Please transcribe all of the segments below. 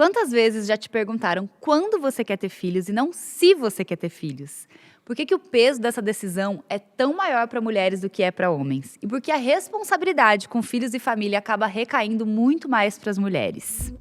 Quantas vezes já te perguntaram quando você quer ter filhos e não se você quer ter filhos? Por que o peso dessa decisão é tão maior para mulheres do que é para homens? E por que a responsabilidade com filhos e família acaba recaindo muito mais para as mulheres?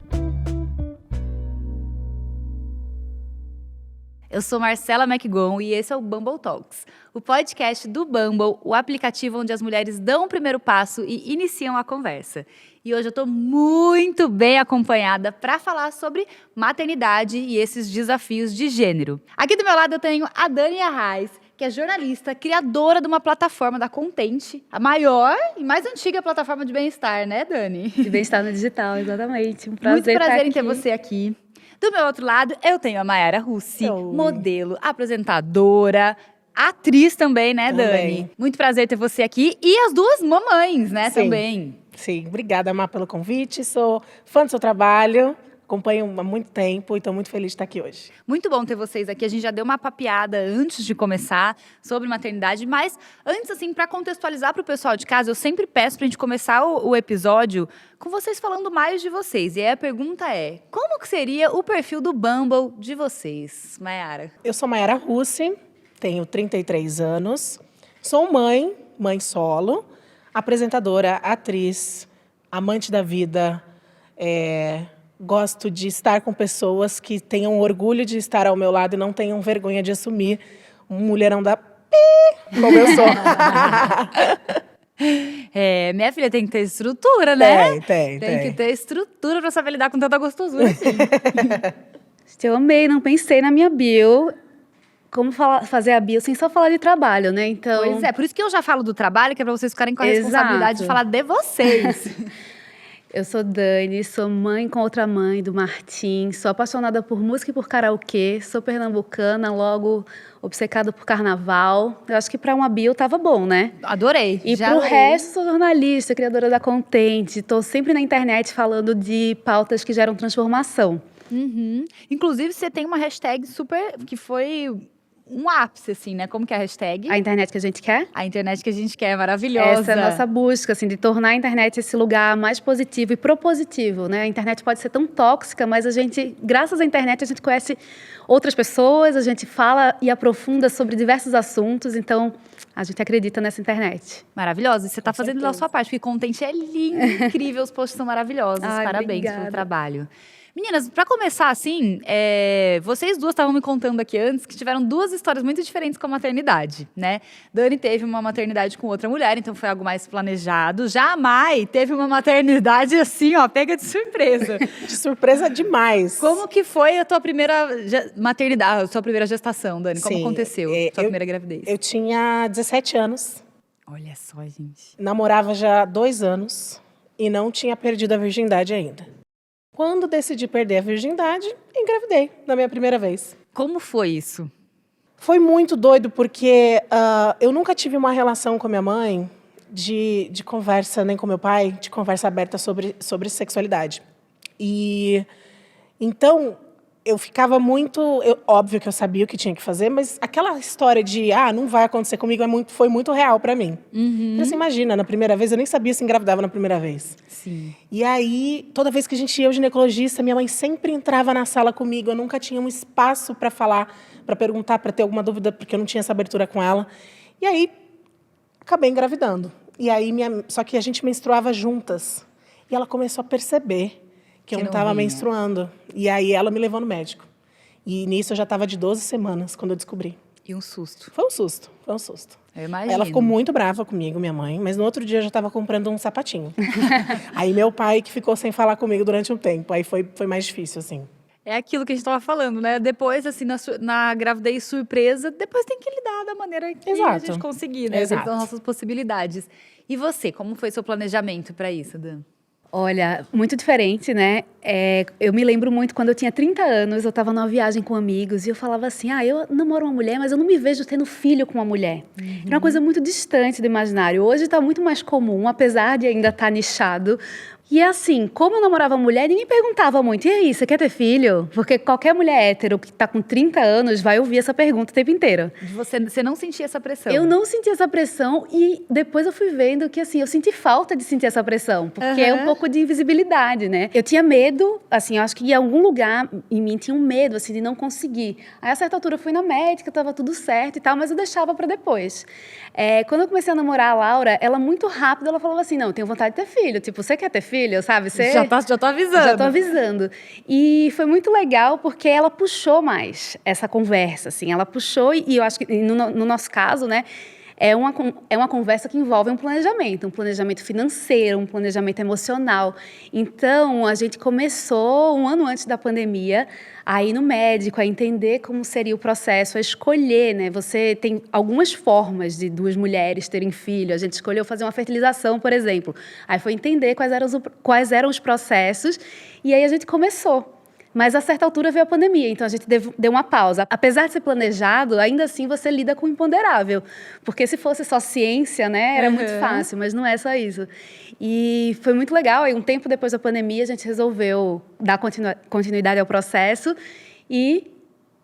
Eu sou Marcela McGon e esse é o Bumble Talks, o podcast do Bumble, o aplicativo onde as mulheres dão o primeiro passo e iniciam a conversa. E hoje eu estou muito bem acompanhada para falar sobre maternidade e esses desafios de gênero. Aqui do meu lado eu tenho a Dani Arraes, que é jornalista, criadora de uma plataforma da Contente, a maior e mais antiga plataforma de bem-estar, né, Dani? De bem-estar no digital, exatamente. Um prazer Muito prazer estar em ter aqui. você aqui. Do meu outro lado, eu tenho a Mayara Russi, modelo, apresentadora, atriz também, né, Também. Dani? Muito prazer ter você aqui. E as duas mamães, né, Sim. também. Sim, obrigada, Má, pelo convite. Sou fã do seu trabalho, acompanho há muito tempo e estou muito feliz de estar aqui hoje. Muito bom ter vocês aqui. A gente já deu uma papeada antes de começar sobre maternidade, mas antes, assim, para contextualizar para o pessoal de casa, eu sempre peço para a gente começar o episódio com vocês falando mais de vocês. E aí a pergunta é, como que seria o perfil do Bumble de vocês, Mayara? Eu sou Mayara Russi, tenho 33 anos, sou mãe solo, apresentadora, atriz, amante da vida, gosto de estar com pessoas que tenham orgulho de estar ao meu lado e não tenham vergonha de assumir um mulherão da como eu sou. Minha filha tem que ter estrutura, né? Tem que ter estrutura pra saber lidar com tanta gostosura. Assim. Eu amei, não pensei na minha bio. Como fazer a bio sem só falar de trabalho, né? Então, Pois é, por isso que eu já falo do trabalho, que é pra vocês ficarem com a responsabilidade de falar de vocês. Eu sou Dani, sou mãe com outra mãe do Martim, sou apaixonada por música e por karaokê, sou pernambucana, logo obcecada por carnaval. Eu acho que para uma bio tava bom, né? Adorei. E pro resto, sou jornalista, criadora da Contente, tô sempre na internet falando de pautas que geram transformação. Uhum. Inclusive, você tem uma hashtag super, que foi um ápice, assim, né? Como que é a hashtag? A internet que a gente quer? A internet que a gente quer, maravilhosa. Essa é a nossa busca, assim, de tornar a internet esse lugar mais positivo e propositivo, né? A internet pode ser tão tóxica, mas a gente, graças à internet, a gente conhece outras pessoas, a gente fala e aprofunda sobre diversos assuntos, então a gente acredita nessa internet. Maravilhosa. E você está fazendo da sua parte, porque Contente é lindo, incrível, os posts são maravilhosos. Ai, parabéns obrigada. pelo trabalho. Meninas, para começar assim, vocês duas estavam me contando aqui antes que tiveram duas histórias muito diferentes com a maternidade, né? Dani teve uma maternidade com outra mulher, então foi algo mais planejado. Já a Mai teve uma maternidade assim, ó, pega de surpresa. De surpresa demais. Como que foi a tua primeira maternidade, a sua primeira gestação, Dani? Como aconteceu a tua primeira gravidez? Eu tinha 17 anos. Olha só, gente. Namorava já há 2 anos e não tinha perdido a virgindade ainda. Quando decidi perder a virgindade, engravidei na minha primeira vez. Como foi isso? Foi muito doido, porque eu nunca tive uma relação com a minha mãe de conversa, nem com meu pai, de conversa aberta sobre sexualidade. E então eu ficava muito... óbvio que eu sabia o que tinha que fazer, mas aquela história de não vai acontecer comigo foi muito real para mim. Uhum. Você imagina, na primeira vez, eu nem sabia se engravidava na primeira vez. Sim. E aí, toda vez que a gente ia ao ginecologista, minha mãe sempre entrava na sala comigo. Eu nunca tinha um espaço para falar, para perguntar, para ter alguma dúvida, porque eu não tinha essa abertura com ela. E aí, acabei engravidando. E aí, só que a gente menstruava juntas. E ela começou a perceber que eu não estava menstruando. E aí, ela me levou no médico. E nisso, eu já estava de 12 semanas, quando eu descobri. E um susto. Foi um susto. Eu imagino. Ela ficou muito brava comigo, minha mãe, mas no outro dia eu já estava comprando um sapatinho. Aí meu pai que ficou sem falar comigo durante um tempo, aí foi mais difícil, assim. É aquilo que a gente estava falando, né? Depois, assim, na gravidez surpresa, depois tem que lidar da maneira que a gente conseguir, né? Dentro das nossas possibilidades. E você, como foi seu planejamento para isso, Dan? Olha, muito diferente, né? Eu me lembro muito, quando eu tinha 30 anos, eu estava numa viagem com amigos e eu falava assim, eu namoro uma mulher, mas eu não me vejo tendo filho com uma mulher. Era uma coisa muito distante do imaginário. Hoje está muito mais comum, apesar de ainda estar nichado, E assim, como eu namorava mulher, ninguém perguntava muito, e aí, você quer ter filho? Porque qualquer mulher hétero que tá com 30 anos vai ouvir essa pergunta o tempo inteiro. Você não sentia essa pressão? Eu não senti essa pressão e depois eu fui vendo que, assim, eu senti falta de sentir essa pressão, porque é um pouco de invisibilidade, né? Eu tinha medo, assim, eu acho que em algum lugar em mim tinha um medo, assim, de não conseguir. Aí, a certa altura, eu fui na médica, tava tudo certo e tal, mas eu deixava pra depois. Quando eu comecei a namorar a Laura, ela muito rápido, ela falava assim, não, eu tenho vontade de ter filho. Tipo, você quer ter filho? Sabe? Já tô avisando. Já tô avisando. E foi muito legal porque ela puxou mais essa conversa, assim. Ela puxou e eu acho que no nosso caso, né, é uma conversa que envolve um planejamento financeiro, um planejamento emocional. Então, a gente começou 1 ano antes da pandemia a ir no médico, a entender como seria o processo, a escolher, né? Você tem algumas formas de 2 mulheres terem filho. A gente escolheu fazer uma fertilização, por exemplo. Aí foi entender quais eram os processos e aí a gente começou. Mas, a certa altura, veio a pandemia, então a gente deu uma pausa. Apesar de ser planejado, ainda assim você lida com o imponderável. Porque se fosse só ciência, né, era muito fácil, mas não é só isso. E foi muito legal. Aí, um tempo depois da pandemia, a gente resolveu dar continuidade ao processo e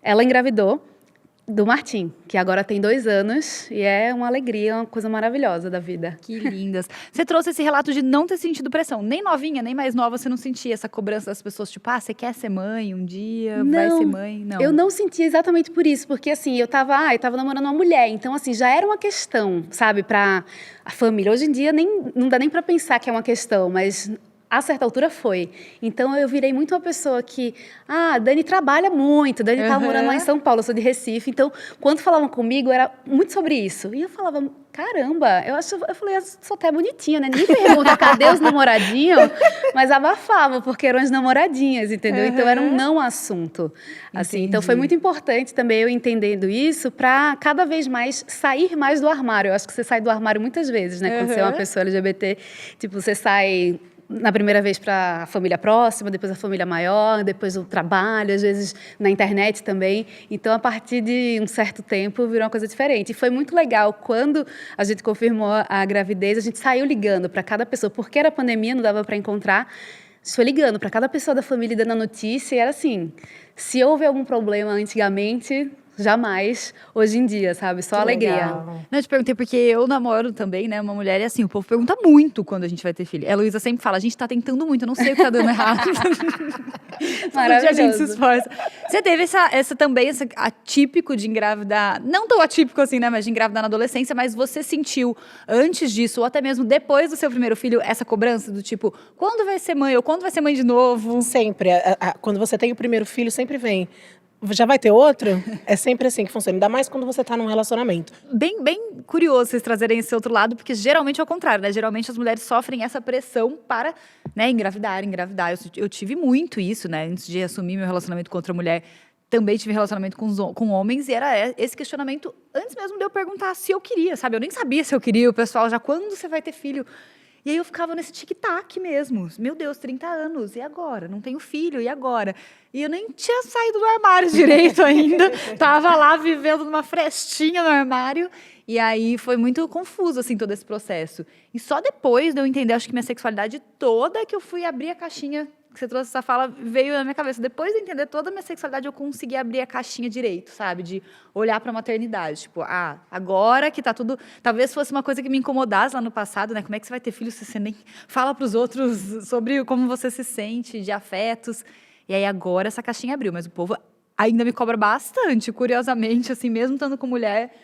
ela engravidou do Martim, que agora tem 2 anos e é uma alegria, uma coisa maravilhosa da vida. Que lindas. Você trouxe esse relato de não ter sentido pressão. Nem novinha, nem mais nova, você não sentia essa cobrança das pessoas, tipo, você quer ser mãe um dia, vai ser mãe? Não. Eu não sentia exatamente por isso, porque assim, eu tava namorando uma mulher, então assim, já era uma questão, sabe, pra a família. Hoje em dia não dá nem pra pensar que é uma questão, mas a certa altura foi. Então, eu virei muito uma pessoa que... Dani trabalha muito. Dani tá morando lá em São Paulo, eu sou de Recife. Então, quando falavam comigo, era muito sobre isso. E eu falava, caramba, eu falei, eu sou até bonitinha, né? Ninguém pergunta, cadê os namoradinhos? Mas abafava, porque eram as namoradinhas, entendeu? Então, era um não assunto. Assim, então, foi muito importante também eu entendendo isso para cada vez mais sair mais do armário. Eu acho que você sai do armário muitas vezes, né? Quando você é uma pessoa LGBT, tipo, você sai... na primeira vez para a família próxima, depois a família maior, depois o trabalho, às vezes na internet também. Então, a partir de um certo tempo, virou uma coisa diferente. E foi muito legal, quando a gente confirmou a gravidez, a gente saiu ligando para cada pessoa, porque era pandemia, não dava para encontrar, a gente foi ligando para cada pessoa da família e dando a notícia, e era assim, se houve algum problema antigamente... jamais, hoje em dia, sabe? Só alegria. Legal. Não, eu te perguntei porque eu namoro também, né, uma mulher, e assim, o povo pergunta muito quando a gente vai ter filho. A Heloísa sempre fala, a gente tá tentando muito, eu não sei o que tá dando errado. Todo dia a gente se esforça. Você teve essa também, esse atípico de engravidar, não tão atípico assim, né, mas de engravidar na adolescência, mas você sentiu antes disso, ou até mesmo depois do seu primeiro filho, essa cobrança do tipo, quando vai ser mãe, ou quando vai ser mãe de novo? Sempre. Quando você tem o primeiro filho, sempre vem. Já vai ter outro? É sempre assim que funciona. Ainda mais quando você tá num relacionamento. Bem curioso vocês trazerem esse outro lado, porque geralmente é o contrário, né? Geralmente as mulheres sofrem essa pressão para, né, engravidar. Eu tive muito isso, né? Antes de assumir meu relacionamento com outra mulher, também tive relacionamento com homens, e era esse questionamento antes mesmo de eu perguntar se eu queria, sabe? Eu nem sabia se eu queria, o pessoal já, quando você vai ter filho? E aí eu ficava nesse tic-tac mesmo. Meu Deus, 30 anos, e agora? Não tenho filho, e agora? E eu nem tinha saído do armário direito ainda. Tava lá vivendo numa frestinha no armário. E aí foi muito confuso, assim, todo esse processo. E só depois de eu entender, acho que minha sexualidade toda, que eu fui abrir a caixinha, que você trouxe essa fala, veio na minha cabeça. Depois de entender toda a minha sexualidade, eu consegui abrir a caixinha direito, sabe? De olhar para a maternidade. Tipo, agora que tá tudo... Talvez fosse uma coisa que me incomodasse lá no passado, né? Como é que você vai ter filho se você nem fala para os outros sobre como você se sente, de afetos? E aí agora essa caixinha abriu, mas o povo ainda me cobra bastante, curiosamente, assim, mesmo estando com mulher...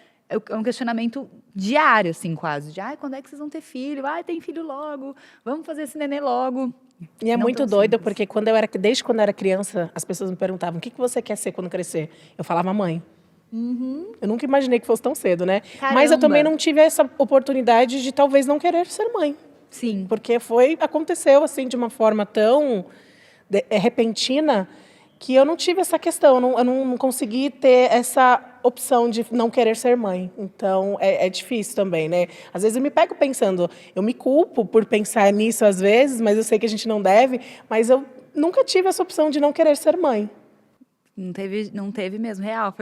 É um questionamento diário, assim, quase. De, quando é que vocês vão ter filho? Tem filho logo. Vamos fazer esse nenê logo. E é Não muito tão doido, simples. porque desde quando eu era criança, as pessoas me perguntavam, o que você quer ser quando crescer? Eu falava, mãe. Eu nunca imaginei que fosse tão cedo, né? Caramba. Mas eu também não tive essa oportunidade de talvez não querer ser mãe. Sim. Porque aconteceu assim de uma forma tão repentina que eu não tive essa questão, eu não consegui ter essa opção de não querer ser mãe. Então, é difícil também, né? Às vezes eu me pego pensando, eu me culpo por pensar nisso às vezes, mas eu sei que a gente não deve, mas eu nunca tive essa opção de não querer ser mãe. Não teve mesmo, real.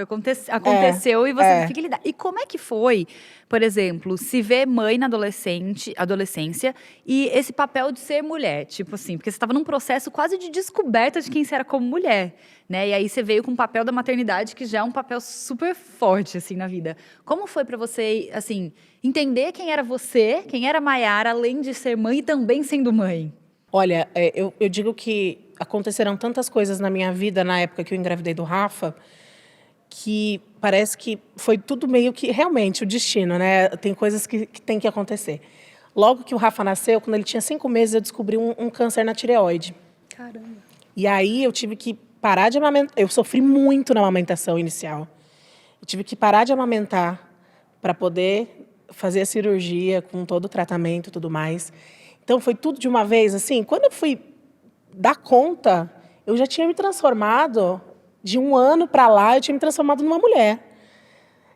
Aconteceu e você teve que lidar. E como é que foi, por exemplo, se ver mãe na adolescência e esse papel de ser mulher? Tipo assim, porque você estava num processo quase de descoberta de quem você era como mulher, né? E aí você veio com o papel da maternidade, que já é um papel super forte, assim, na vida. Como foi para você, assim, entender quem era você, quem era Maiara, além de ser mãe e também sendo mãe? Olha, eu digo que aconteceram tantas coisas na minha vida na época que eu engravidei do Rafa, que parece que foi tudo meio que realmente o destino, né? Tem coisas que tem que acontecer. Logo que o Rafa nasceu, quando ele tinha 5 meses, eu descobri um câncer na tireoide. Caramba. E aí eu tive que parar de amamentar. Eu sofri muito na amamentação inicial. Eu tive que parar de amamentar para poder fazer a cirurgia com todo o tratamento e tudo mais. Então foi tudo de uma vez, assim. Quando eu fui dar conta, eu já tinha me transformado, de um ano para lá, eu tinha me transformado numa mulher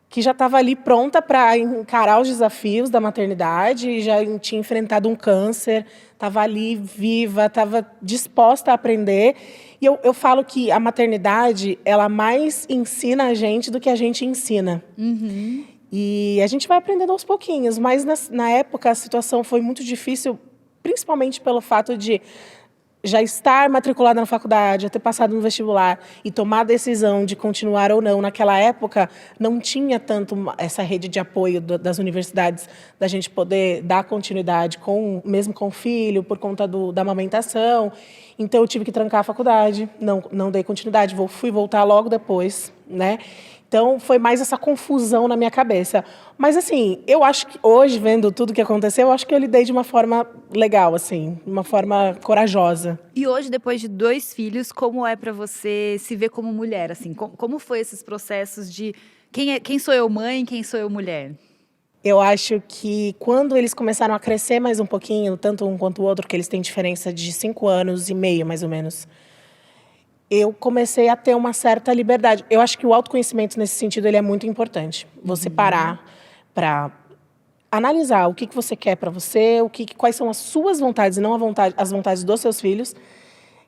que já estava ali pronta para encarar os desafios da maternidade, já tinha enfrentado um câncer, estava ali viva, estava disposta a aprender. E eu falo que a maternidade, ela mais ensina a gente do que a gente ensina. Uhum. E a gente vai aprendendo aos pouquinhos, mas na época a situação foi muito difícil, principalmente pelo fato de já estar matriculada na faculdade, já ter passado no vestibular e tomar a decisão de continuar ou não. Naquela época, não tinha tanto essa rede de apoio das universidades, da gente poder dar continuidade, mesmo com o filho, por conta da amamentação. Então, eu tive que trancar a faculdade, não dei continuidade, fui voltar logo depois, né? Então, foi mais essa confusão na minha cabeça. Mas, assim, eu acho que hoje, vendo tudo que aconteceu, eu acho que eu lidei de uma forma legal, assim, de uma forma corajosa. E hoje, depois de 2 filhos, como é para você se ver como mulher? Assim, como foi esses processos de quem sou eu mãe, quem sou eu mulher? Eu acho que quando eles começaram a crescer mais um pouquinho, tanto um quanto o outro, que eles têm diferença de 5 anos e meio, mais ou menos, eu comecei a ter uma certa liberdade. Eu acho que o autoconhecimento, nesse sentido, ele é muito importante. Você parar para analisar o que você quer para você, quais são as suas vontades e não as vontades dos seus filhos,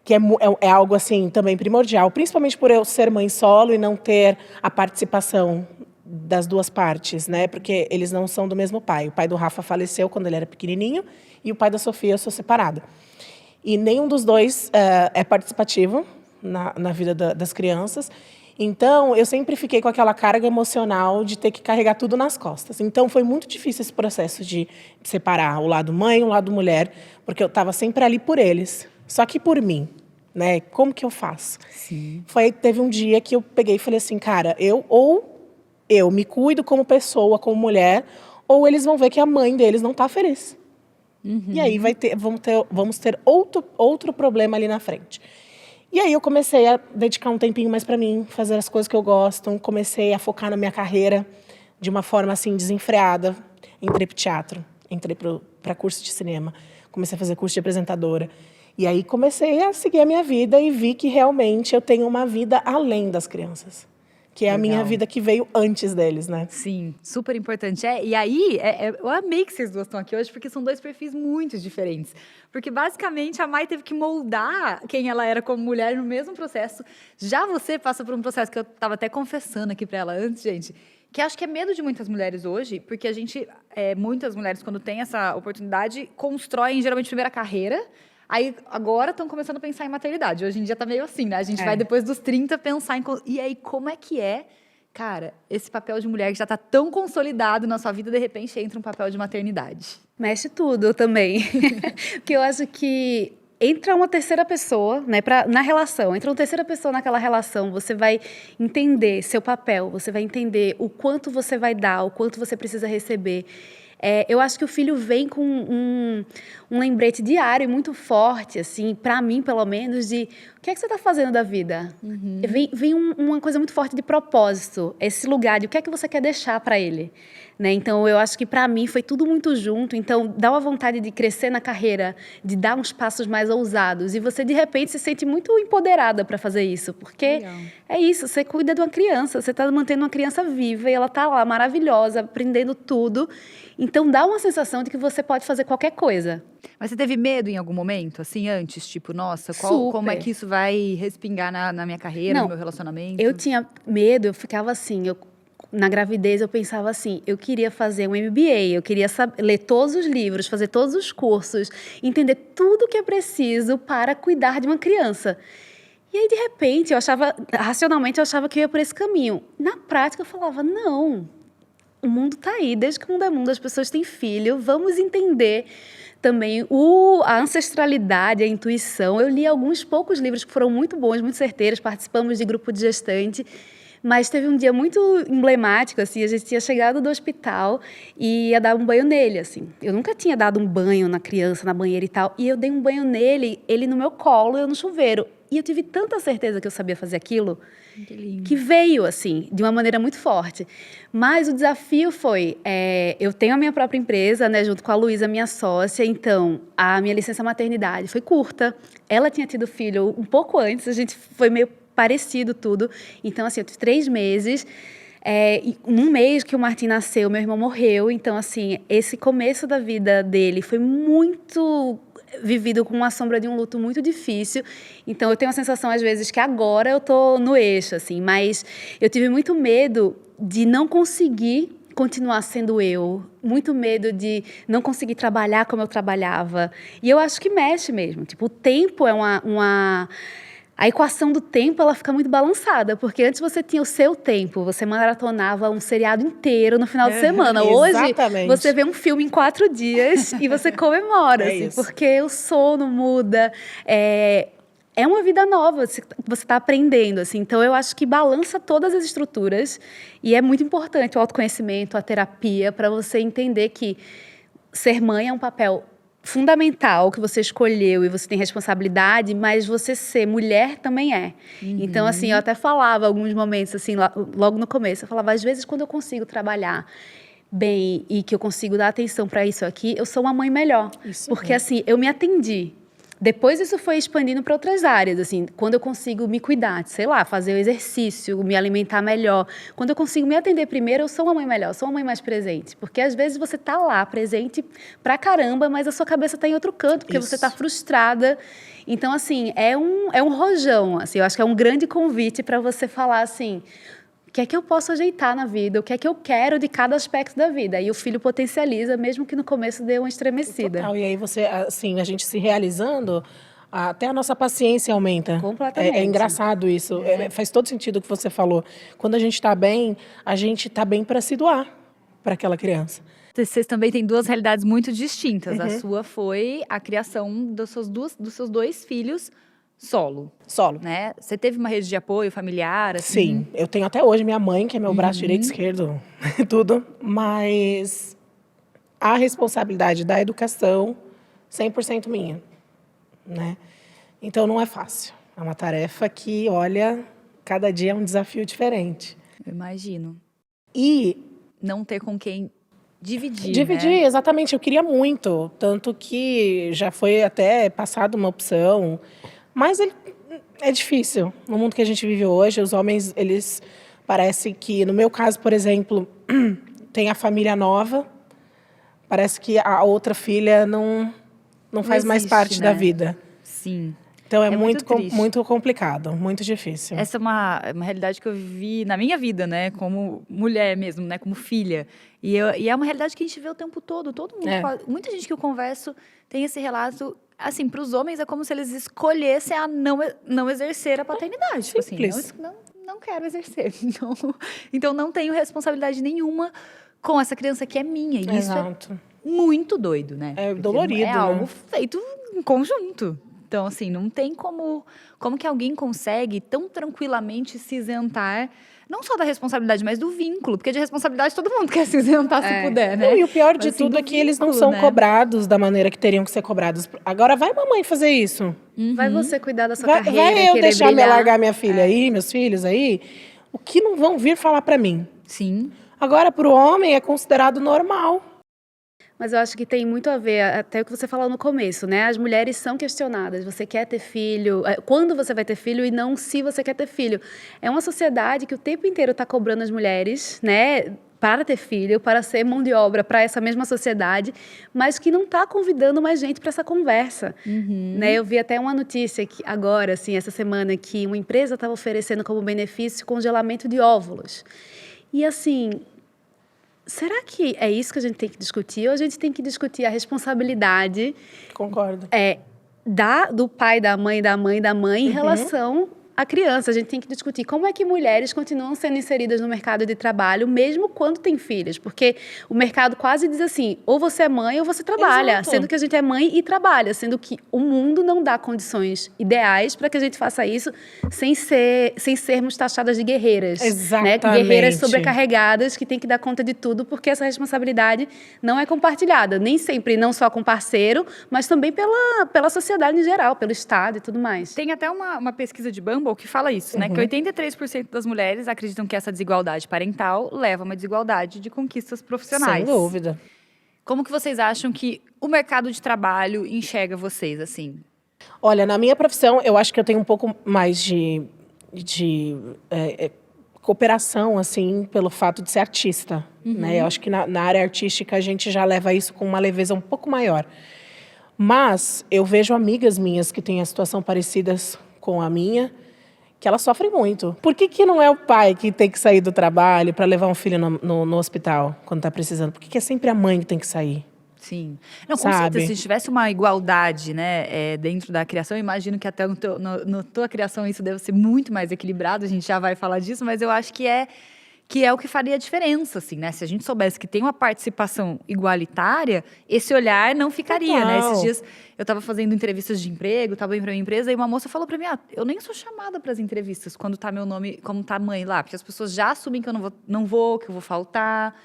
que é algo assim também primordial, principalmente por eu ser mãe solo e não ter a participação das duas partes, né? Porque eles não são do mesmo pai. O pai do Rafa faleceu quando ele era pequenininho e o pai da Sofia, eu sou separada. E nenhum dos dois é participativo na vida das crianças. Então, eu sempre fiquei com aquela carga emocional de ter que carregar tudo nas costas. Então, foi muito difícil esse processo de separar o lado mãe e o lado mulher, porque eu estava sempre ali por eles, só que por mim, né? Como que eu faço? Sim. Teve um dia que eu peguei e falei assim, cara, eu me cuido como pessoa, como mulher, ou eles vão ver que a mãe deles não está feliz. Uhum. E aí vamos ter outro problema ali na frente. E aí eu comecei a dedicar um tempinho mais para mim, fazer as coisas que eu gosto, comecei a focar na minha carreira de uma forma assim desenfreada. Entrei para o teatro, entrei para curso de cinema, comecei a fazer curso de apresentadora. E aí comecei a seguir a minha vida e vi que realmente eu tenho uma vida além das crianças. Que é a minha vida que veio antes deles, né? Sim, super importante. E aí, eu amei que vocês duas estão aqui hoje, porque são 2 perfis muito diferentes. Porque, basicamente, a Mai teve que moldar quem ela era como mulher no mesmo processo. Já você passa por um processo que eu estava até confessando aqui para ela antes, gente, que acho que é medo de muitas mulheres hoje, porque muitas mulheres, quando têm essa oportunidade, constroem, geralmente, primeiro a carreira. Aí, agora, estão começando a pensar em maternidade. Hoje em dia tá meio assim, né? A gente vai, depois dos 30, pensar em... E aí, como é que cara, esse papel de mulher que já tá tão consolidado na sua vida, de repente, entra um papel de maternidade? Mexe tudo também. Porque eu acho que entra uma terceira pessoa, né, na relação. Entra uma terceira pessoa naquela relação. Você vai entender seu papel, você vai entender o quanto você vai dar, o quanto você precisa receber. Eu acho que o filho vem com um lembrete diário muito forte, assim, para mim, pelo menos, de o que é que você está fazendo da vida? Uhum. Vem uma coisa muito forte de propósito, esse lugar de o que é que você quer deixar para ele. Né? Então, eu acho que para mim foi tudo muito junto. Então, dá uma vontade de crescer na carreira, de dar uns passos mais ousados. E você, de repente, se sente muito empoderada para fazer isso. Porque é isso, você cuida de uma criança, você está mantendo uma criança viva e ela está lá, maravilhosa, aprendendo tudo. Então, dá uma sensação de que você pode fazer qualquer coisa. Mas você teve medo em algum momento, assim, antes? Tipo, nossa, Super. como é que isso vai respingar na minha carreira, Não, no meu relacionamento? Eu tinha medo, eu ficava assim, na gravidez eu pensava assim, eu queria fazer um MBA, eu queria ler todos os livros, fazer todos os cursos, entender tudo que é preciso para cuidar de uma criança. E aí, de repente, racionalmente, eu achava que eu ia por esse caminho. Na prática, eu falava, não, o mundo está aí, desde que o mundo é mundo, as pessoas têm filho, vamos entender também a ancestralidade, a intuição. Eu li alguns poucos livros que foram muito bons, muito certeiros, participamos de grupo de gestante, mas teve um dia muito emblemático, assim, a gente tinha chegado do hospital e ia dar um banho nele, assim. Eu nunca tinha dado um banho na criança, na banheira e tal, e eu dei um banho nele, ele no meu colo, eu no chuveiro. E eu tive tanta certeza que eu sabia fazer aquilo, que veio, assim, de uma maneira muito forte. Mas o desafio foi, eu tenho a minha própria empresa, né, junto com a Luísa, minha sócia, então a minha licença maternidade foi curta. Ela tinha tido filho um pouco antes, a gente foi meio parecido tudo. Então, assim, eu tive 3 meses. Um mês que o Martim nasceu, meu irmão morreu. Então, assim, esse começo da vida dele foi muito vivido com uma sombra de um luto muito difícil. Então, eu tenho a sensação, às vezes, que agora eu tô no eixo, assim. Mas eu tive muito medo de não conseguir continuar sendo eu. Muito medo de não conseguir trabalhar como eu trabalhava. E eu acho que mexe mesmo. Tipo, o tempo é a equação do tempo, ela fica muito balançada, porque antes você tinha o seu tempo, você maratonava um seriado inteiro no final de semana. Hoje, Exatamente. você vê um filme em 4 dias e você comemora, É assim, isso. porque o sono muda, é uma vida nova, você está aprendendo, assim. Então, eu acho que balança todas as estruturas e é muito importante o autoconhecimento, a terapia, para você entender que ser mãe é um papel fundamental que você escolheu e você tem responsabilidade, mas você ser mulher também é. Então, assim, eu até falava alguns momentos, assim, logo no começo, eu falava, às vezes, quando eu consigo trabalhar bem e que eu consigo dar atenção para isso aqui, eu sou uma mãe melhor. Isso porque, mesmo. assim, eu me atendi. Depois isso foi expandindo para outras áreas, assim, quando eu consigo me cuidar, sei lá, fazer o exercício, me alimentar melhor. Quando eu consigo me atender primeiro, eu sou uma mãe melhor, sou uma mãe mais presente. Porque às vezes você tá lá, presente pra caramba, mas a sua cabeça tá em outro canto, porque você tá frustrada. Então, assim, é um rojão, assim, eu acho que é um grande convite para você falar assim, o que é que eu posso ajeitar na vida? O que é que eu quero de cada aspecto da vida? E o filho potencializa, mesmo que no começo dê uma estremecida. Total. E aí você, assim, a gente se realizando, até a nossa paciência aumenta. Completamente. É engraçado isso. Faz todo sentido o que você falou. Quando a gente está bem, a gente está bem para se doar para aquela criança. Vocês também têm 2 realidades muito distintas. A sua foi a criação dos seus 2 filhos solo, Solo. né? Você teve uma rede de apoio familiar, assim? Sim, eu tenho até hoje minha mãe, que é meu braço direito, esquerdo, tudo. Mas a responsabilidade da educação, 100% minha, né? Então, não é fácil. É uma tarefa que, olha, cada dia é um desafio diferente. Eu imagino. E Não ter com quem dividir, dividir, né? exatamente, eu queria muito. Tanto que já foi até passada uma opção. Mas é difícil. No mundo que a gente vive hoje, os homens, eles parece que, no meu caso, por exemplo, tem a família nova, parece que a outra filha não faz mais existe, parte da né? vida. Sim. Então é muito triste. muito complicado, muito difícil. Essa é uma realidade que eu vivi na minha vida, né? Como mulher mesmo, né? Como filha. E é uma realidade que a gente vê o tempo todo. Todo mundo fala. Muita gente que eu converso tem esse relato. Assim, para os homens é como se eles escolhessem a não exercer a paternidade. Tipo assim, Simples. não quero exercer. Então não tenho responsabilidade nenhuma com essa criança que é minha. E isso é muito doido, né? É Porque dolorido, é algo né? feito em conjunto. Então, assim, não tem como que alguém consegue tão tranquilamente se isentar, não só da responsabilidade, mas do vínculo. Porque de responsabilidade todo mundo quer se isentar se puder, né? Não, e o pior Mas, de assim, tudo do é que eles não vínculo, são né? cobrados da maneira que teriam que ser cobrados. Agora vai mamãe fazer isso. Vai você cuidar da sua Vai carreira, eu querer deixar me brilhar. largar minha filha aí, meus filhos aí, o que não vão vir falar pra mim. Sim. Agora, pro homem, é considerado normal. Mas eu acho que tem muito a ver, até o que você falou no começo, né? As mulheres são questionadas. Você quer ter filho? Quando você vai ter filho e não se você quer ter filho? É uma sociedade que o tempo inteiro está cobrando as mulheres, né? para ter filho, para ser mão de obra para essa mesma sociedade, mas que não está convidando mais gente para essa conversa. Né? Eu vi até uma notícia que agora, assim, essa semana, que uma empresa estava oferecendo como benefício congelamento de óvulos. E assim, será que é isso que a gente tem que discutir? Ou a gente tem que discutir a responsabilidade Concordo. do pai, da mãe em relação à criança? A gente tem que discutir como é que mulheres continuam sendo inseridas no mercado de trabalho, mesmo quando têm filhos. Porque o mercado quase diz assim, ou você é mãe ou você trabalha. Exato. Sendo que a gente é mãe e trabalha. Sendo que o mundo não dá condições ideais para que a gente faça isso sem sermos taxadas de guerreiras. Né? Exatamente. Guerreiras sobrecarregadas que têm que dar conta de tudo, porque essa responsabilidade não é compartilhada. Nem sempre, não só com o parceiro, mas também pela sociedade em geral, pelo Estado e tudo mais. Tem até uma pesquisa de Bumble que fala isso, né? Que 83% das mulheres acreditam que essa desigualdade parental leva a uma desigualdade de conquistas profissionais. Sem dúvida. Como que vocês acham que o mercado de trabalho enxerga vocês, assim? Olha, na minha profissão, eu acho que eu tenho um pouco mais de cooperação, assim, pelo fato de ser artista. Né? Eu acho que na área artística a gente já leva isso com uma leveza um pouco maior. Mas eu vejo amigas minhas que têm a situação parecidas com a minha, que elas sofrem muito. Por que não é o pai que tem que sair do trabalho para levar um filho no hospital quando está precisando? Por que é sempre a mãe que tem que sair? Sim. Não, com Sabe? certeza, se tivesse uma igualdade, né, dentro da criação, eu imagino que até na tua criação isso deve ser muito mais equilibrado, a gente já vai falar disso, mas eu acho que é o que faria a diferença, assim, né? Se a gente soubesse que tem uma participação igualitária, esse olhar não ficaria, né? Esses dias eu estava fazendo entrevistas de emprego, estava indo para minha empresa, e uma moça falou para mim, eu nem sou chamada para as entrevistas quando tá meu nome, como tá mãe lá, porque as pessoas já assumem que eu não vou, que eu vou faltar,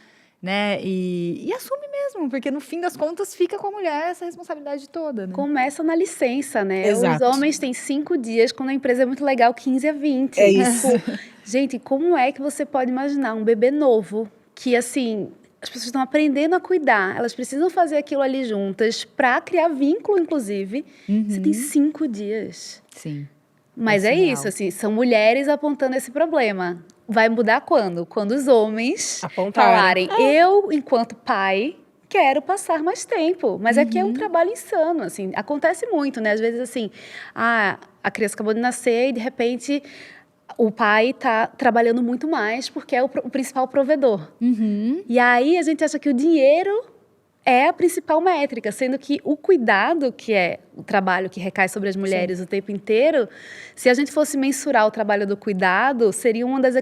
né? E assume mesmo, porque no fim das contas fica com a mulher essa responsabilidade toda, né? Começa na licença, né? Exato. Os homens têm 5 dias, quando a empresa é muito legal, 15 a 20. É isso. Gente, como é que você pode imaginar um bebê novo que, assim, as pessoas estão aprendendo a cuidar, elas precisam fazer aquilo ali juntas para criar vínculo, inclusive. Você tem 5 dias. Sim. Mas é surreal. isso, assim, são mulheres apontando esse problema. Vai mudar quando? Quando os homens Apontarem. falarem, eu, enquanto pai, quero passar mais tempo. Mas aqui é um trabalho insano, assim, acontece muito, né? Às vezes, assim, a criança acabou de nascer e, de repente, o pai está trabalhando muito mais porque é o principal provedor. E aí a gente acha que o dinheiro é a principal métrica, sendo que o cuidado, que é o trabalho que recai sobre as mulheres o tempo inteiro, se a gente fosse mensurar o trabalho do cuidado, seria uma das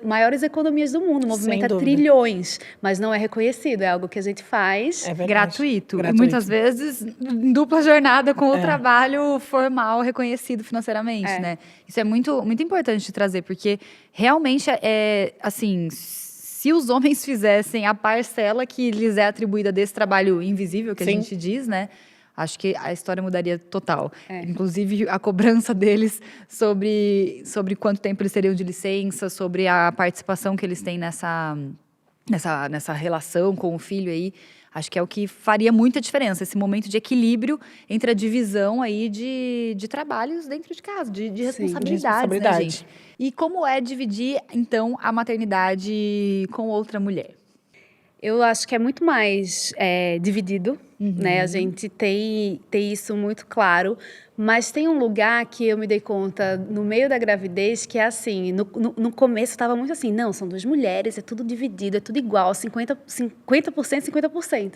maiores economias do mundo, movimenta dúvida. trilhões, mas não é reconhecido, é algo que a gente faz. É verdade. Gratuito. E muitas vezes em dupla jornada com o trabalho formal reconhecido financeiramente, né? Isso é muito, muito importante de trazer, porque realmente assim, se os homens fizessem a parcela que lhes é atribuída desse trabalho invisível que a gente diz, né? Acho que a história mudaria total. Inclusive, a cobrança deles sobre quanto tempo eles teriam de licença, sobre a participação que eles têm nessa relação com o filho aí. Acho que é o que faria muita diferença, esse momento de equilíbrio entre a divisão aí de trabalhos dentro de casa, de responsabilidades, né, gente? E como é dividir, então, a maternidade com outra mulher? Eu acho que é muito mais dividido, né? A gente tem isso muito claro, mas tem um lugar que eu me dei conta no meio da gravidez que é assim, no começo estava muito assim, não, são 2 mulheres, é tudo dividido, é tudo igual, 50%, 50%.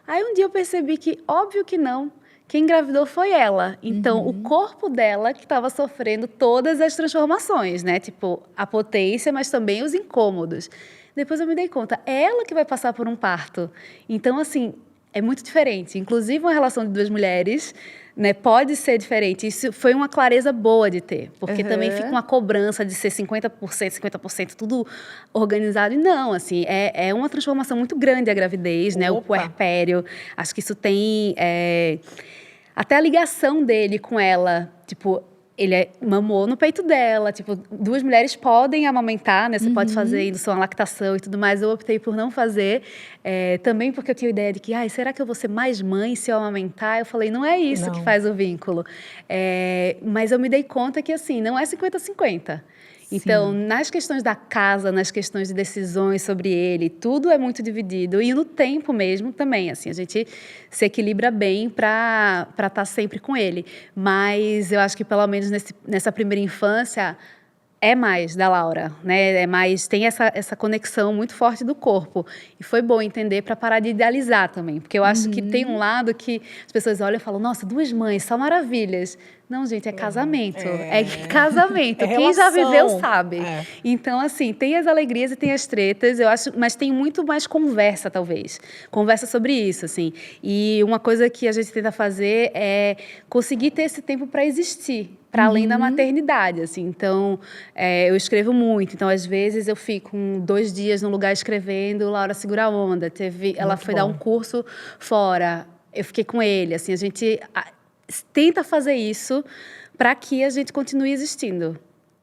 Aí um dia eu percebi que, óbvio que não, quem engravidou foi ela. Então, o corpo dela que estava sofrendo todas as transformações, né? Tipo, a potência, mas também os incômodos. Depois eu me dei conta, é ela que vai passar por um parto. Então, assim, é muito diferente. Inclusive, uma relação de 2 mulheres, né, pode ser diferente. Isso foi uma clareza boa de ter. Porque também fica uma cobrança de ser 50%, tudo organizado. E não, assim, é uma transformação muito grande a gravidez, né? O puerpério. Acho que isso tem... até a ligação dele com ela, tipo... Ele mamou no peito dela, tipo, 2 mulheres podem amamentar, né? Você pode fazer indução à lactação e tudo mais. Eu optei por não fazer, também porque eu tinha a ideia de que, será que eu vou ser mais mãe se eu amamentar? Eu falei, não é isso que faz o vínculo. Mas eu me dei conta que, assim, não é 50-50. Então, nas questões da casa, nas questões de decisões sobre ele, tudo é muito dividido. E no tempo mesmo também, assim, a gente se equilibra bem para estar sempre com ele. Mas eu acho que, pelo menos nessa primeira infância, é mais da Laura, né? É mais, tem essa conexão muito forte do corpo. E foi bom entender para parar de idealizar também. Porque eu acho que tem um lado que as pessoas olham e falam, nossa, 2 mães, são maravilhas. Não, gente, é casamento. É casamento. É Quem já relação. viveu sabe. Então, assim, tem as alegrias e tem as tretas, eu acho, mas tem muito mais conversa, talvez. Conversa sobre isso, assim. E uma coisa que a gente tenta fazer é conseguir ter esse tempo para existir, para além da maternidade, assim. Então, eu escrevo muito. Então, às vezes, eu fico 2 dias num lugar escrevendo, Laura segura a onda. Ela foi dar um curso fora, eu fiquei com ele, assim, a gente tenta fazer isso para que a gente continue existindo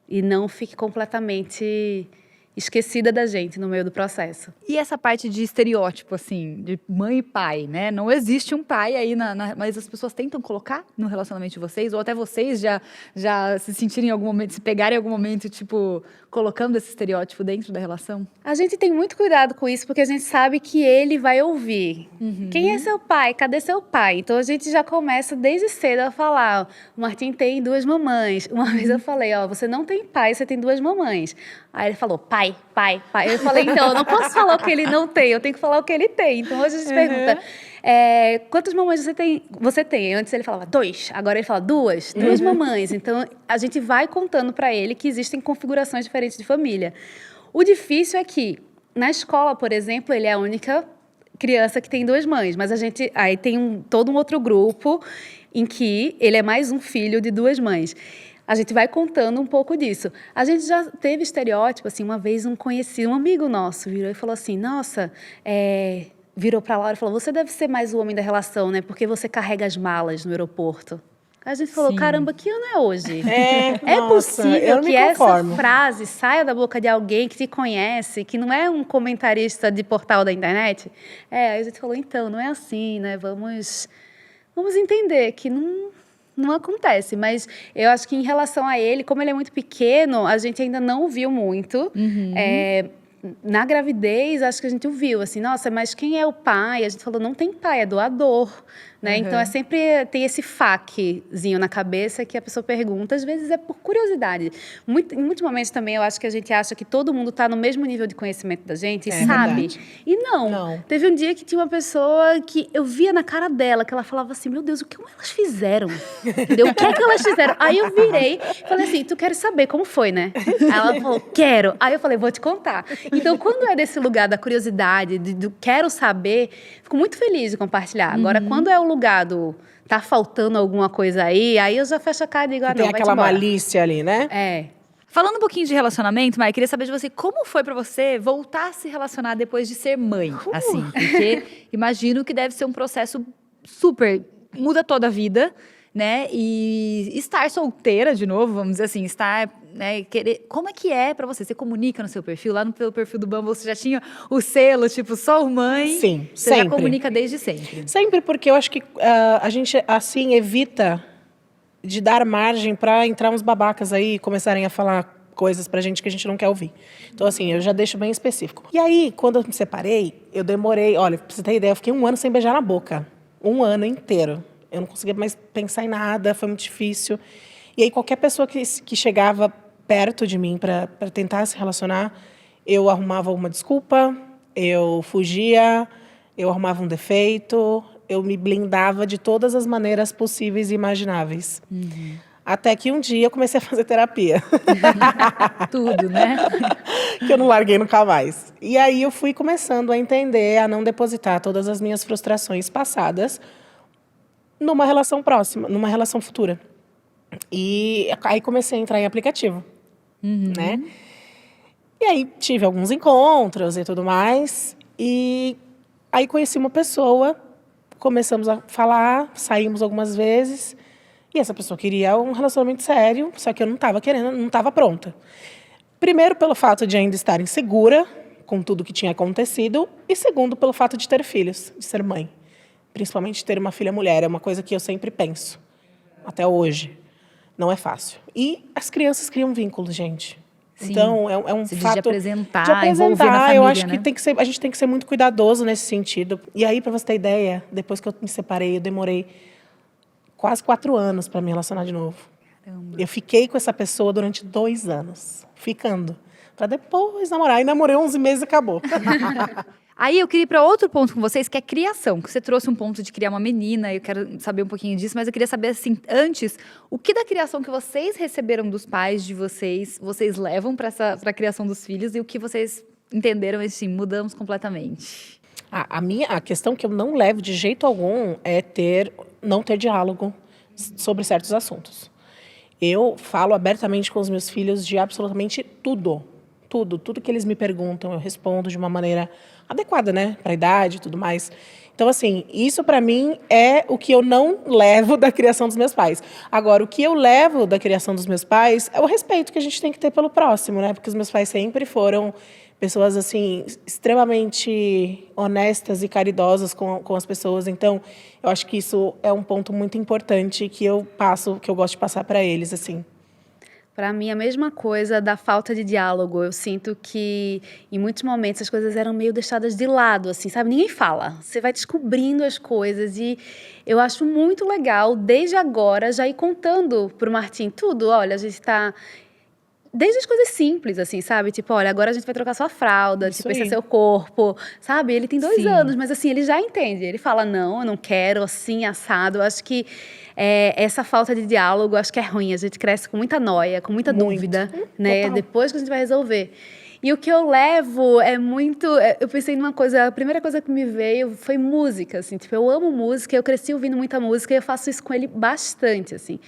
e não fique completamente esquecida da gente no meio do processo. E essa parte de estereótipo, assim, de mãe e pai, né? Não existe um pai aí, mas as pessoas tentam colocar no relacionamento de vocês, ou até vocês já se sentirem em algum momento, se pegarem em algum momento, tipo, colocando esse estereótipo dentro da relação? A gente tem muito cuidado com isso, porque a gente sabe que ele vai ouvir. Quem é seu pai? Cadê seu pai? Então, a gente já começa desde cedo a falar, o Martim tem 2 mamães. Uma vez eu falei, você não tem pai, você tem 2 mamães. Aí ele falou, pai. Eu falei, então, eu não posso falar o que ele não tem, eu tenho que falar o que ele tem. Então, hoje a gente pergunta, quantas mamães você tem? Antes ele falava 2, agora ele fala 2 mamães. Então, a gente vai contando para ele que existem configurações diferentes de família. O difícil é que, na escola, por exemplo, ele é a única criança que tem 2 mães, mas a gente aí tem todo um outro grupo em que ele é mais um filho de 2 mães. A gente vai contando um pouco disso. A gente já teve estereótipo, assim, uma vez um amigo nosso virou e falou assim, nossa, virou para Laura e falou, você deve ser mais o homem da relação, né? Porque você carrega as malas no aeroporto. A gente falou, caramba, que ano é hoje? É Nossa, possível eu que me essa conformo. frase saia da boca de alguém que te conhece, que não é um comentarista de portal da internet? Aí a gente falou, então, não é assim, né? Vamos entender que não acontece, mas eu acho que em relação a ele, como ele é muito pequeno, a gente ainda não o viu muito. Na gravidez, acho que a gente o viu, assim, nossa, mas quem é o pai? A gente falou, não tem pai, é doador, né? Então, sempre tem esse faquezinho na cabeça que a pessoa pergunta, às vezes é por curiosidade. Em muitos momentos também, eu acho que a gente acha que todo mundo está no mesmo nível de conhecimento da gente e sabe. Verdade. E não. Teve um dia que tinha uma pessoa que eu via na cara dela, que ela falava assim, meu Deus, o que elas fizeram? Entendeu? O que é que elas fizeram? Aí eu virei e falei assim, tu queres saber como foi, né? Aí ela falou, quero. Aí eu falei, vou te contar. Então, quando é desse lugar da curiosidade, do quero saber, fico muito feliz de compartilhar. Agora, quando é o lugar do tá faltando alguma coisa aí eu já fecho a cara e digo, não, Tem vai-te aquela embora. malícia ali, né? Falando um pouquinho de relacionamento, Mai, queria saber de você, como foi pra você voltar a se relacionar depois de ser mãe, assim? Porque imagino que deve ser um processo super, muda toda a vida, né? E estar solteira de novo, vamos dizer assim, né, como é que é pra você? Você comunica no seu perfil? Lá no perfil do Bumble você já tinha o selo, tipo, sou mãe? Sim, você sempre. já comunica desde sempre? Sempre, porque eu acho que a gente, assim, evita de dar margem para entrar uns babacas aí e começarem a falar coisas pra gente que a gente não quer ouvir. Então, assim, eu já deixo bem específico. E aí, quando eu me separei, eu demorei... Olha, pra você ter ideia, eu fiquei 1 ano sem beijar na boca. 1 ano inteiro. Eu não conseguia mais pensar em nada, foi muito difícil. E aí, qualquer pessoa que chegava perto de mim para tentar se relacionar, eu arrumava uma desculpa, eu fugia, eu arrumava um defeito, eu me blindava de todas as maneiras possíveis e imagináveis. Até que um dia eu comecei a fazer terapia. Tudo, né? Que eu não larguei nunca mais. E aí eu fui começando a entender, a não depositar todas as minhas frustrações passadas numa relação próxima, numa relação futura. E aí comecei a entrar em aplicativo, né? E aí tive alguns encontros e tudo mais. E aí conheci uma pessoa, começamos a falar, saímos algumas vezes. E essa pessoa queria um relacionamento sério, só que eu não estava querendo, não estava pronta. Primeiro, pelo fato de ainda estar insegura com tudo que tinha acontecido. E segundo, pelo fato de ter filhos, de ser mãe. Principalmente ter uma filha mulher, é uma coisa que eu sempre penso, até hoje. Não é fácil. E as crianças criam vínculos, gente. Sim. Então, é um Você diz fato de apresentar, de envolver na apresentar. família, Eu acho né? que a gente tem que ser muito cuidadoso nesse sentido. E aí, para você ter ideia, depois que eu me separei, eu demorei quase 4 anos para me relacionar de novo. Caramba. Eu fiquei com essa pessoa durante 2 anos, ficando. Para depois namorar. E namorei 11 meses e acabou. Aí eu queria ir para outro ponto com vocês, que é criação. Que você trouxe um ponto de criar uma menina, eu quero saber um pouquinho disso, mas eu queria saber, assim, antes, o que da criação que vocês receberam dos pais de vocês, vocês levam para a criação dos filhos, e o que vocês entenderam, assim, mudamos completamente. A questão que eu não levo de jeito algum é não ter diálogo sobre certos assuntos. Eu falo abertamente com os meus filhos de absolutamente tudo. Tudo que eles me perguntam, eu respondo de uma maneira adequada, né, para a idade e tudo mais. Então, assim, isso para mim é o que eu não levo da criação dos meus pais. Agora, o que eu levo da criação dos meus pais é o respeito que a gente tem que ter pelo próximo, né? Porque os meus pais sempre foram pessoas, assim, extremamente honestas e caridosas com as pessoas. Então, eu acho que isso é um ponto muito importante que eu gosto de passar para eles, assim. Para mim, a mesma coisa da falta de diálogo. Eu sinto que, em muitos momentos, as coisas eram meio deixadas de lado, assim, sabe? Ninguém fala. Você vai descobrindo as coisas e eu acho muito legal, desde agora, já ir contando pro Martim tudo. Olha, a gente está... Desde as coisas simples, assim, sabe? Tipo, olha, agora a gente vai trocar sua fralda, Isso tipo, esse é aí. seu corpo, sabe? Ele tem 2 Sim. anos, mas assim, ele já entende. Ele fala, não, eu não quero, assim, assado. Eu acho que essa falta de diálogo, acho que é ruim. A gente cresce com muita noia, com muita Muito. dúvida, né? Total. Depois que a gente vai resolver. E o que eu levo é muito... Eu pensei numa coisa... A primeira coisa que me veio foi música, assim. Tipo, eu amo música, eu cresci ouvindo muita música e eu faço isso com ele bastante, assim.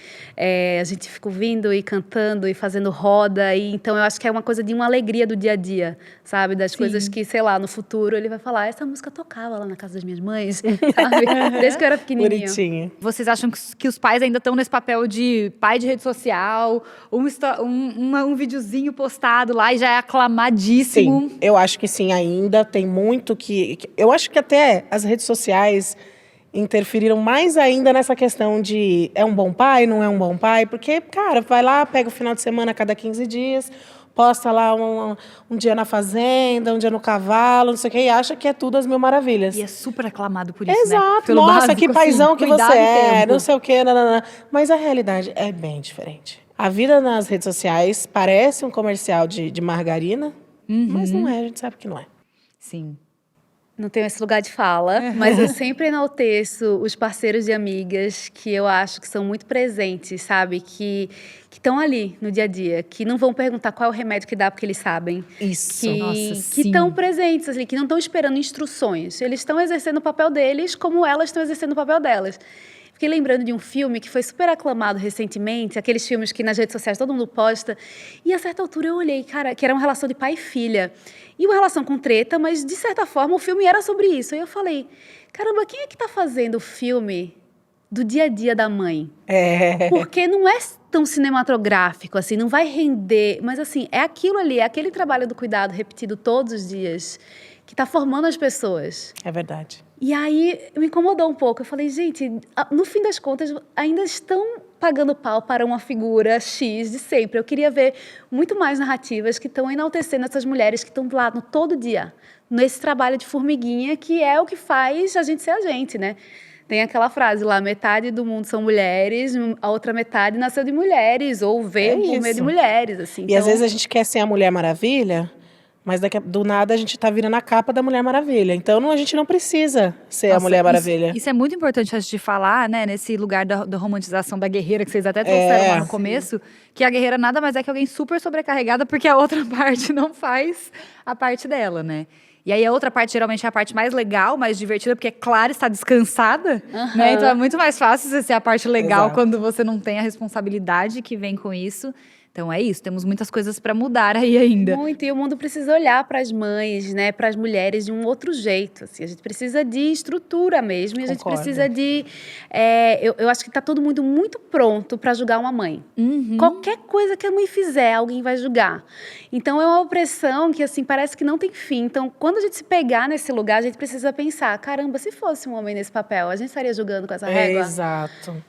A gente fica ouvindo e cantando e fazendo roda. E, então, eu acho que é uma coisa de uma alegria do dia a dia, sabe? Das coisas que, sei lá, no futuro ele vai falar, essa música tocava lá na casa das minhas mães, sabe? Desde que eu era pequenininho. Bonitinho. Vocês acham que os pais ainda estão nesse papel de pai de rede social, um videozinho postado lá e já é aclamadíssimo? Sim, eu acho que sim, ainda tem muito eu acho que até as redes sociais interferiram mais ainda nessa questão de é um bom pai, não é um bom pai, porque, cara, vai lá, pega o final de semana a cada 15 dias, posta lá um dia na fazenda, um dia no cavalo, não sei o que, e acha que é tudo as mil maravilhas. E é super aclamado por isso, né? Exato, Pelo nossa, básico, que paizão assim, que cuidado você e é, tempo. não sei o quê, nananã. Mas a realidade é bem diferente. A vida nas redes sociais parece um comercial de margarina, mas não é, a gente sabe que não é. Sim. Não tenho esse lugar de fala, mas eu sempre enalteço os parceiros de amigas que eu acho que são muito presentes, sabe? Que estão ali no dia a dia, que não vão perguntar qual é o remédio que dá porque eles sabem. Isso. Nossa, Que sim. estão presentes, assim, que não estão esperando instruções. Eles estão exercendo o papel deles como elas estão exercendo o papel delas. Fiquei lembrando de um filme que foi super aclamado recentemente, aqueles filmes que nas redes sociais todo mundo posta, e a certa altura eu olhei, cara, que era uma relação de pai e filha. E uma relação com treta, mas de certa forma o filme era sobre isso. Aí eu falei, caramba, quem é que tá fazendo o filme do dia a dia da mãe? Porque não é tão cinematográfico, assim, não vai render, mas assim, é aquilo ali, é aquele trabalho do cuidado repetido todos os dias, que está formando as pessoas. É verdade. E aí me incomodou um pouco. Eu falei, gente, no fim das contas, ainda estão pagando pau para uma figura X de sempre. Eu queria ver muito mais narrativas que estão enaltecendo essas mulheres que estão lá no todo dia, nesse trabalho de formiguinha, que é o que faz a gente ser a gente, né? Tem aquela frase lá, metade do mundo são mulheres, a outra metade nasceu de mulheres, ou veio por meio de mulheres, assim. E às vezes a gente quer ser a Mulher Maravilha, mas do nada a gente tá virando a capa da Mulher Maravilha. Então a gente não precisa ser a Mulher Maravilha. Isso é muito importante antes de falar, né? Nesse lugar da romantização da guerreira, que vocês até trouxeram lá no começo, que a guerreira nada mais é que alguém super sobrecarregada, porque a outra parte não faz a parte dela, né? E aí a outra parte geralmente é a parte mais legal, mais divertida, porque, claro, está descansada, né? Então é muito mais fácil você ser a parte legal quando você não tem a responsabilidade que vem com isso. Então é isso, temos muitas coisas para mudar aí ainda. Muito, e o mundo precisa olhar para as mães, né, para as mulheres de um outro jeito. Assim, a gente precisa de estrutura mesmo, e a gente precisa de... eu acho que está todo mundo muito pronto para julgar uma mãe. Qualquer coisa que a mãe fizer, alguém vai julgar. Então é uma opressão que assim parece que não tem fim. Então quando a gente se pegar nesse lugar, a gente precisa pensar, caramba, se fosse um homem nesse papel, a gente estaria julgando com essa régua? Exato.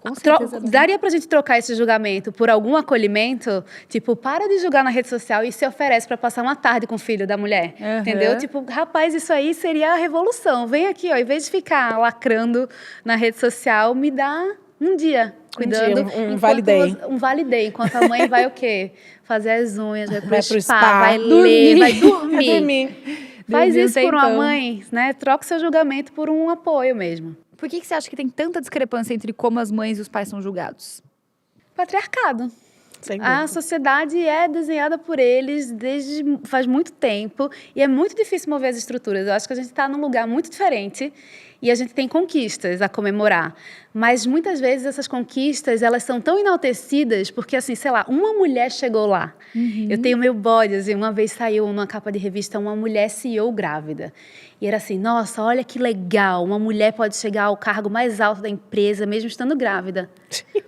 Com certeza não. Daria pra gente trocar esse julgamento por algum acolhimento? Tipo, para de julgar na rede social e se oferece pra passar uma tarde com o filho da mulher. Entendeu? Tipo, rapaz, isso aí seria a revolução. Vem aqui, ó, em vez de ficar lacrando na rede social, me dá um dia cuidando. Um vale day. Um vale day. Enquanto a mãe vai o quê? Fazer as unhas, vai pro spa, vai dormir, ler, vai dormir. Faz Dormir um isso por uma tempão. mãe, né? Troca o seu julgamento por um apoio mesmo. Por que você acha que tem tanta discrepância entre como as mães e os pais são julgados? Patriarcado. Sem A dúvida. sociedade é desenhada por eles desde faz muito tempo e é muito difícil mover as estruturas. Eu acho que a gente está num lugar muito diferente e a gente tem conquistas a comemorar. Mas muitas vezes essas conquistas, elas são tão enaltecidas porque, assim, sei lá, uma mulher chegou lá. Eu tenho meu bode, assim, uma vez saiu numa capa de revista uma mulher CEO grávida. E era assim, nossa, olha que legal, uma mulher pode chegar ao cargo mais alto da empresa mesmo estando grávida.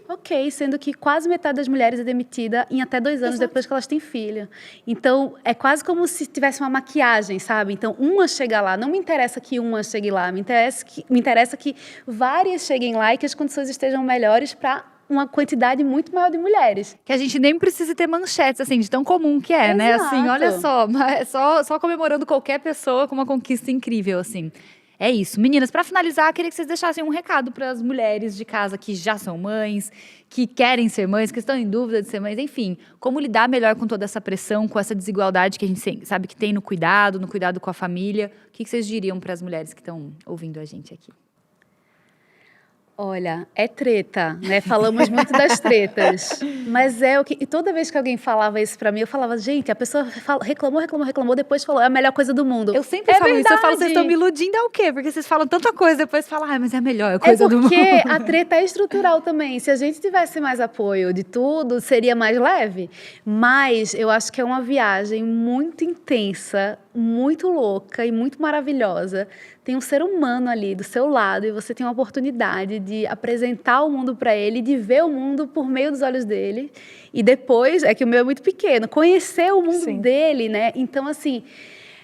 Ok, sendo que quase metade das mulheres é demitida em até 2 anos depois que elas têm filho. Então, é quase como se tivesse uma maquiagem, sabe? Então, uma chega lá, não me interessa que uma chegue lá, me interessa que várias cheguem lá e que as condições estejam melhores para uma quantidade muito maior de mulheres. Que a gente nem precisa ter manchetes, assim, de tão comum que é, né? Exato. Assim, olha só, mas só comemorando qualquer pessoa com uma conquista incrível, assim. É isso. Meninas, para finalizar, queria que vocês deixassem um recado para as mulheres de casa que já são mães, que querem ser mães, que estão em dúvida de ser mães, enfim. Como lidar melhor com toda essa pressão, com essa desigualdade que a gente sabe que tem no cuidado com a família. O que vocês diriam para as mulheres que estão ouvindo a gente aqui? Olha, é treta, né? Falamos muito das tretas, mas é o que... E toda vez que alguém falava isso pra mim, eu falava, gente, a pessoa reclamou, depois falou, é a melhor coisa do mundo. Eu sempre falo isso, eu falo, vocês estão me iludindo, é o quê? Porque vocês falam tanta coisa, depois falam, mas é a melhor coisa do mundo. É porque a treta é estrutural também. Se a gente tivesse mais apoio de tudo, seria mais leve. Mas eu acho que é uma viagem muito intensa, muito louca e muito maravilhosa. Tem um ser humano ali do seu lado e você tem uma oportunidade de apresentar o mundo para ele, de ver o mundo por meio dos olhos dele. E depois, é que o meu é muito pequeno, conhecer o mundo dele, né? Então, assim,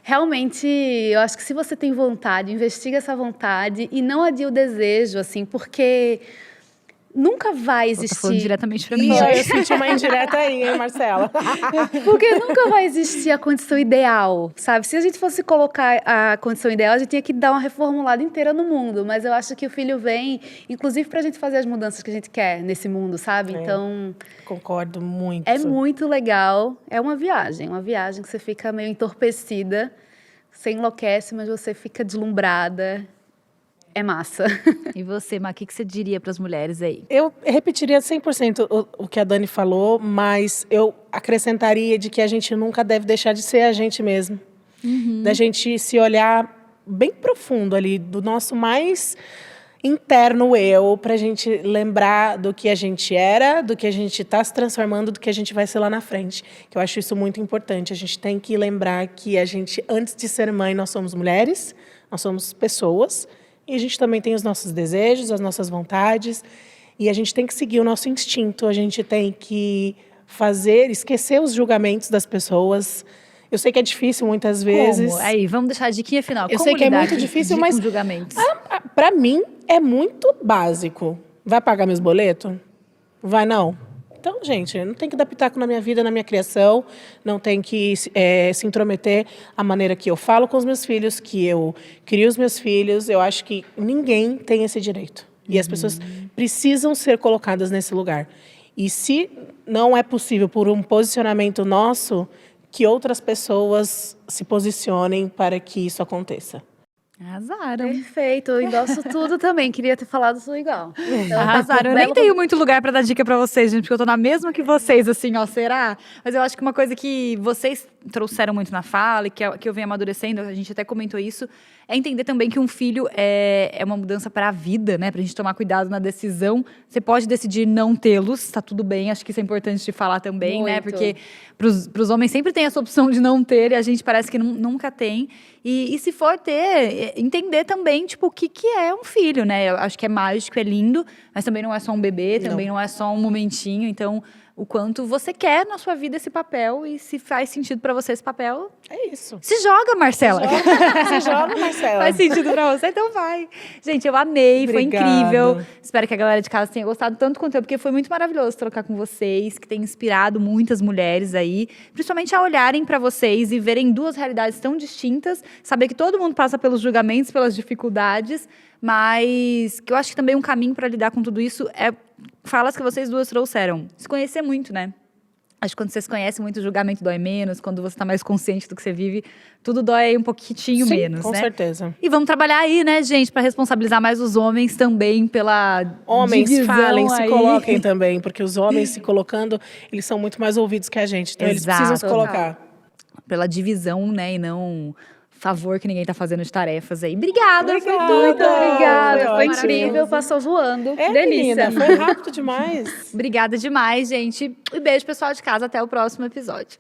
realmente, eu acho que se você tem vontade, investiga essa vontade e não adie o desejo, assim, porque nunca vai existir... Tá falando diretamente pra mim, Eu senti uma indireta aí, hein, Marcela? Porque nunca vai existir a condição ideal, sabe? Se a gente fosse colocar a condição ideal, a gente tinha que dar uma reformulada inteira no mundo. Mas eu acho que o filho vem, inclusive, pra gente fazer as mudanças que a gente quer nesse mundo, sabe? Então, Concordo muito. é muito legal. É uma viagem que você fica meio entorpecida. Você enlouquece, mas você fica deslumbrada. É massa. E você, Má, o que você diria para as mulheres aí? Eu repetiria 100% o que a Dani falou, mas eu acrescentaria de que a gente nunca deve deixar de ser a gente mesmo. Da gente se olhar bem profundo ali, do nosso mais interno eu, pra gente lembrar do que a gente era, do que a gente está se transformando, do que a gente vai ser lá na frente. Que eu acho isso muito importante. A gente tem que lembrar que a gente, antes de ser mãe, nós somos mulheres, nós somos pessoas. E a gente também tem os nossos desejos, as nossas vontades. E a gente tem que seguir o nosso instinto. A gente tem que esquecer os julgamentos das pessoas. Eu sei que é difícil muitas vezes. Como? Aí, vamos deixar a diquinha final. Eu Como sei que é lidar muito difícil, mas com julgamentos? Para mim é muito básico. Vai pagar meus boletos? Vai não? Então, gente, não tem que dar pitaco na minha vida, na minha criação, não tem que se intrometer a maneira que eu falo com os meus filhos, que eu crio os meus filhos. Eu acho que ninguém tem esse direito. E as pessoas precisam ser colocadas nesse lugar. E se não é possível por um posicionamento nosso, que outras pessoas se posicionem para que isso aconteça. Arrasaram. Perfeito, eu endosso tudo também. Queria ter falado tudo igual. Então, Arrasaram. Eu nem tenho muito lugar pra dar dica pra vocês, gente, porque eu tô na mesma que vocês, assim, ó, será? Mas eu acho que uma coisa que vocês trouxeram muito na fala e que eu venho amadurecendo, a gente até comentou isso, é entender também que um filho é uma mudança para a vida, né? Pra gente tomar cuidado na decisão. Você pode decidir não tê-los, tá tudo bem, acho que isso é importante de falar também, né? Porque pros homens sempre tem essa opção de não ter e a gente parece que nunca tem. E se for ter, entender também, tipo, o que é um filho, né? Eu acho que é mágico, é lindo, mas também não é só um bebê, também não é só um momentinho. Então, o quanto você quer na sua vida esse papel e se faz sentido pra você esse papel. É isso. Se joga, Marcela. Se joga, Marcela. Faz sentido pra você, então vai. Gente, eu amei, foi Obrigada. incrível. Espero que a galera de casa tenha gostado tanto do conteúdo, porque foi muito maravilhoso trocar com vocês, que tem inspirado muitas mulheres aí, principalmente a olharem pra vocês e verem duas realidades tão distintas, saber que todo mundo passa pelos julgamentos, pelas dificuldades, mas que eu acho que também um caminho pra lidar com tudo isso é falas que vocês duas trouxeram. Se conhecer muito, né? Acho que quando você se conhece muito, o julgamento dói menos. Quando você tá mais consciente do que você vive, tudo dói um pouquinho Sim, menos, com né? certeza. E vamos trabalhar aí, né, gente, pra responsabilizar mais os homens também pela Homens, divisão falem, se aí. coloquem também, porque os homens se colocando, eles são muito mais ouvidos que a gente. Então, eles precisam se Exato. colocar. Pela divisão, né, e não favor que ninguém tá fazendo de tarefas aí. Obrigada, foi Obrigada. tudo. Obrigada, Foi foi ótimo. incrível, passou voando. É, Delícia. menina, foi rápido demais. Obrigada demais, gente. E beijo, pessoal de casa. Até o próximo episódio.